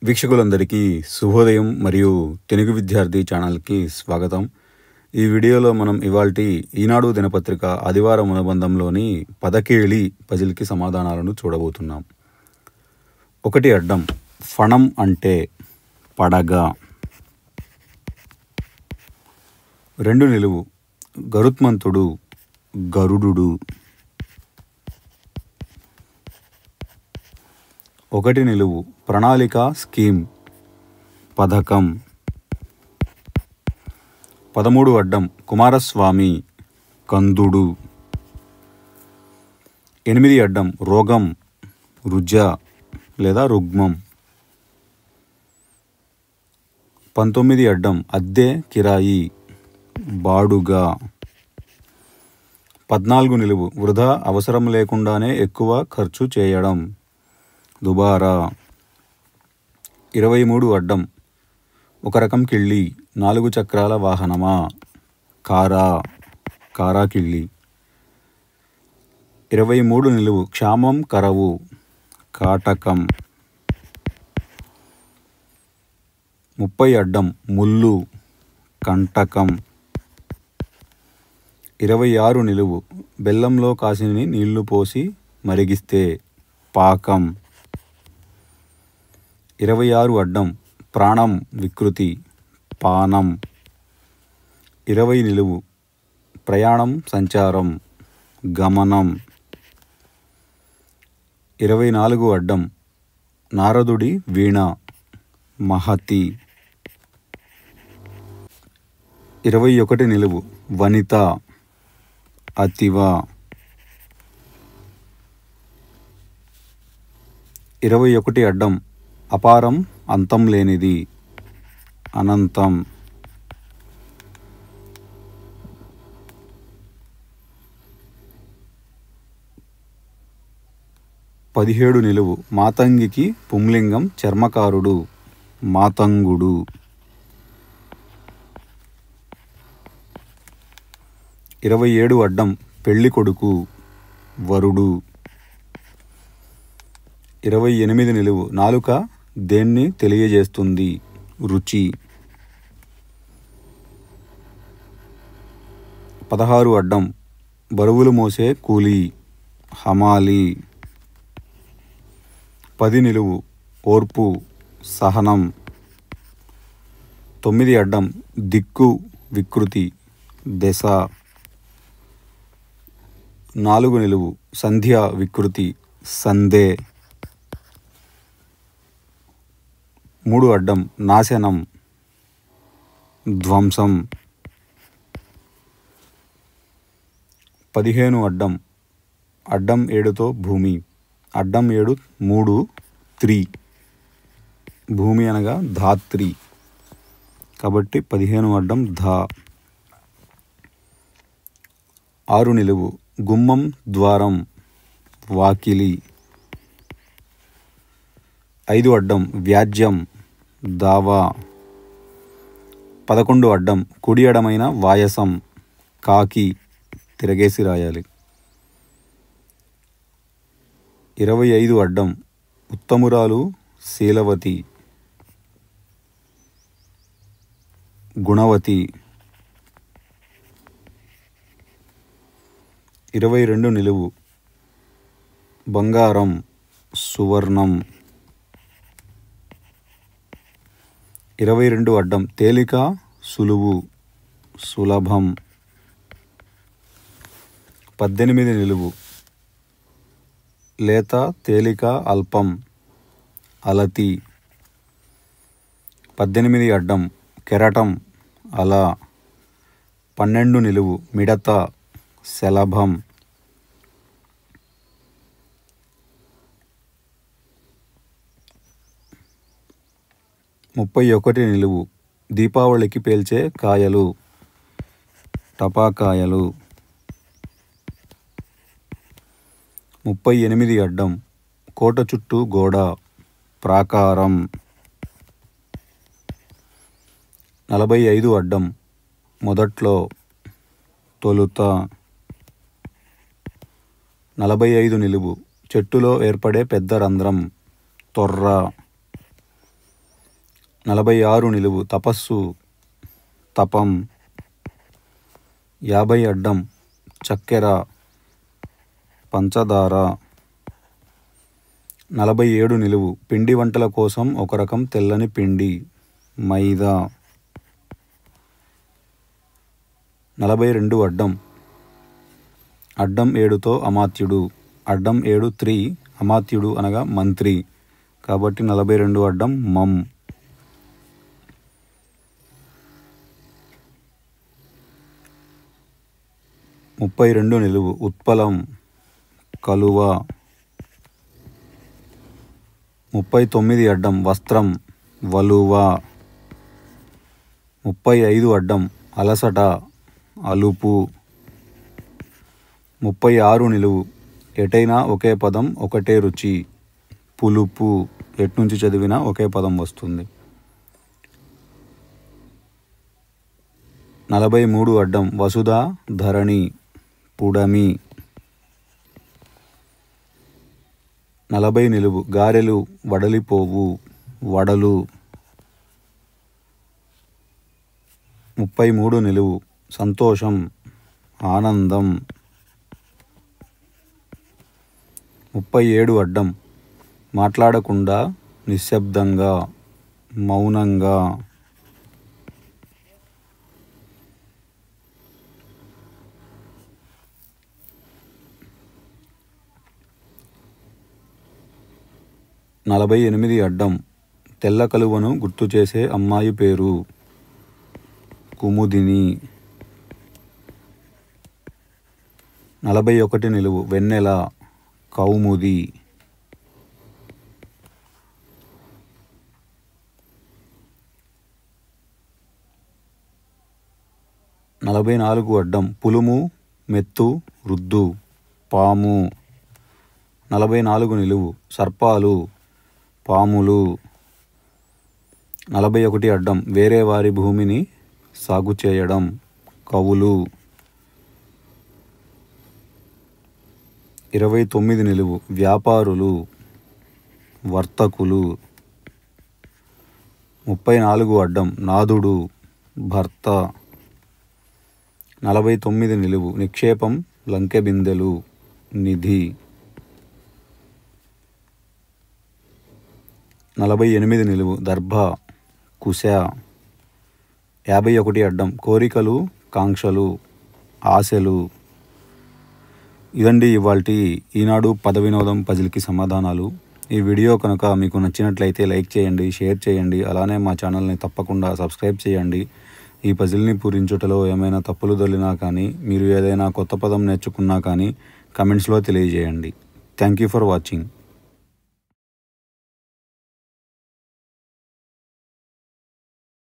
వీక్షకులందరికీ శుభోదయం మరియు తెలుగు విద్యార్థి ఛానల్కి స్వాగతం. ఈ వీడియోలో మనం ఇవాల్టి ఈనాడు దినపత్రిక ఆదివారం అనుబంధంలోని పదకేళి పజిల్కి సమాధానాలను చూడబోతున్నాం. 1 అడ్డం ఫణం అంటే పడగ. 2 నిలువు గరుత్మంతుడు గరుడు. 1 నిలువు ప్రణాళిక స్కీమ్ పథకం. 13 అడ్డం కుమారస్వామి కందుడు. 8 అడ్డం రోగం రుజ లేదా రుగ్మం. 19 అడ్డం అద్దె కిరాయి బాడుగా. 14 నిలువు వృధా అవసరం లేకుండానే ఎక్కువ ఖర్చు చేయడం దుబారా. 23 అడ్డం ఒక రకం కిళ్ళి 4 చక్రాల వాహనమా కారా కిళ్ళి. 23 నిలువు క్షామం కరవు కాటకం. 30 అడ్డం ముల్లు కంటకం. 26 నిలువు బెల్లంలో కాసిని నీళ్లు పోసి మరిగిస్తే పాకం. 26 అడ్డం ప్రాణం వికృతి పానం. 20 నిలువు ప్రయాణం సంచారం గమనం. 24 అడ్డం నారదుడి వీణ మహతి. 21 నిలువు వనిత అతివ. 21 అడ్డం అపారం అంతం లేనిది అనంతం. 17 నిలువు మాతంగికి పుంలింగం చర్మకారుడు మాతంగుడు. 27 అడ్డం పెళ్లి కొడుకు వరుడు. 28 నిలువు నాలుక దేన్ని తెలియజేస్తుంది రుచి. 16 అడ్డం బరువులు మోసే కూలీ హమాలి. 10 నిలువు ఓర్పు సహనం. 9 అడ్డం దిక్కు వికృతి దశ. 4 నిలువు సంధ్య వికృతి సందే. 3 అడ్డం నాశనం ధ్వంసం. 15 అడ్డం అడ్డం 7తో భూమి అడ్డం 7 3 త్రి భూమి అనగా ధాత్రి కాబట్టి 15 అడ్డం ధా. 6 నిలువు గుమ్మం ద్వారం వాకిలి. 5 అడ్డం వ్యాజ్యం దావా. 11 అడ్డం కుడి ఎడమైన వాయసం కాకి తిరగేసి రాయాలి. 25 అడ్డం ఉత్తమురాలు శీలవతి గుణవతి. 22 నిలువు బంగారం సువర్ణం. 22 అడ్డం తేలిక సులువు సులభం. 18 నిలువు లేత తేలిక అల్పం అలతి. 18 అడ్డం కెరటం అలా. 12 నిలువు మిడత శలభం. 31 నిలువు దీపావళికి పేల్చే కాయలు టపాకాయలు. 38 అడ్డం కోట చుట్టూ గోడ ప్రాకారం. 45 అడ్డం మొదట్లో తొలుత. 45 నిలువు చెట్టులో ఏర్పడే పెద్ద రంధ్రం తొర్ర. 46 నిలువు తపస్సు తపం. 50 అడ్డం చక్కెర పంచదార. 47 నిలువు పిండి వంటల కోసం ఒక రకం తెల్లని పిండి మైదా. 42 అడ్డం అడ్డం 7తో అమాత్యుడు. అడ్డం 7 3 అమాత్యుడు అనగా మంత్రి కాబట్టి 42 అడ్డం మం. 32 నిలువు ఉత్పలం కలువ. 39 అడ్డం వస్త్రం వలువ. 35 అడ్డం అలసట అలుపు. 36 నిలువు ఎటైనా ఒకే పదం ఒకటే రుచి పులుపు. ఎట్నుంచి చదివినా ఒకే పదం వస్తుంది. 43 అడ్డం వసుధ ధరణి పుడమి. 40 నిలువు గారెలు వడలిపోవు వడలు. 33 నిలువు సంతోషం ఆనందం. 37 అడ్డం మాట్లాడకుండా నిశ్శబ్దంగా మౌనంగా. 48 అడ్డం తెల్ల కలువను గుర్తు చేసే అమ్మాయి పేరు కుముదిని. 41 నిలువు వెన్నెల కౌముది. 44 అడ్డం పులుము మెత్తు రుద్దు పాము. 44 నిలువు సర్పాలు పాములు. 41 అడ్డం వేరే వారి భూమిని సాగు చేయడం కవులు. 29 నిలువు వ్యాపారులు వర్తకులు. 34 అడ్డం నాదుడు భర్త. 49 నిలువు నిక్షేపం లంకె బిందెలు నిధి. 48 నిలువు దర్భ కుశ. 51 అడ్డం కోరికలు కాంక్షలు ఆశలు. ఇదండి ఇవాల్టి ఈనాడు పద వినోదం పజిల్కి సమాధానాలు. ఈ వీడియో కనుక మీకు నచ్చినట్లయితే లైక్ చేయండి, షేర్ చేయండి. అలానే మా ఛానల్ని తప్పకుండా సబ్స్క్రైబ్ చేయండి. ఈ పజిల్ని పూరించుటలో ఏమైనా తప్పులు దొర్లినా కానీ, మీరు ఏదైనా కొత్త పదం నేర్చుకున్నా కానీ కమెంట్స్లో తెలియజేయండి. Thank you for watching.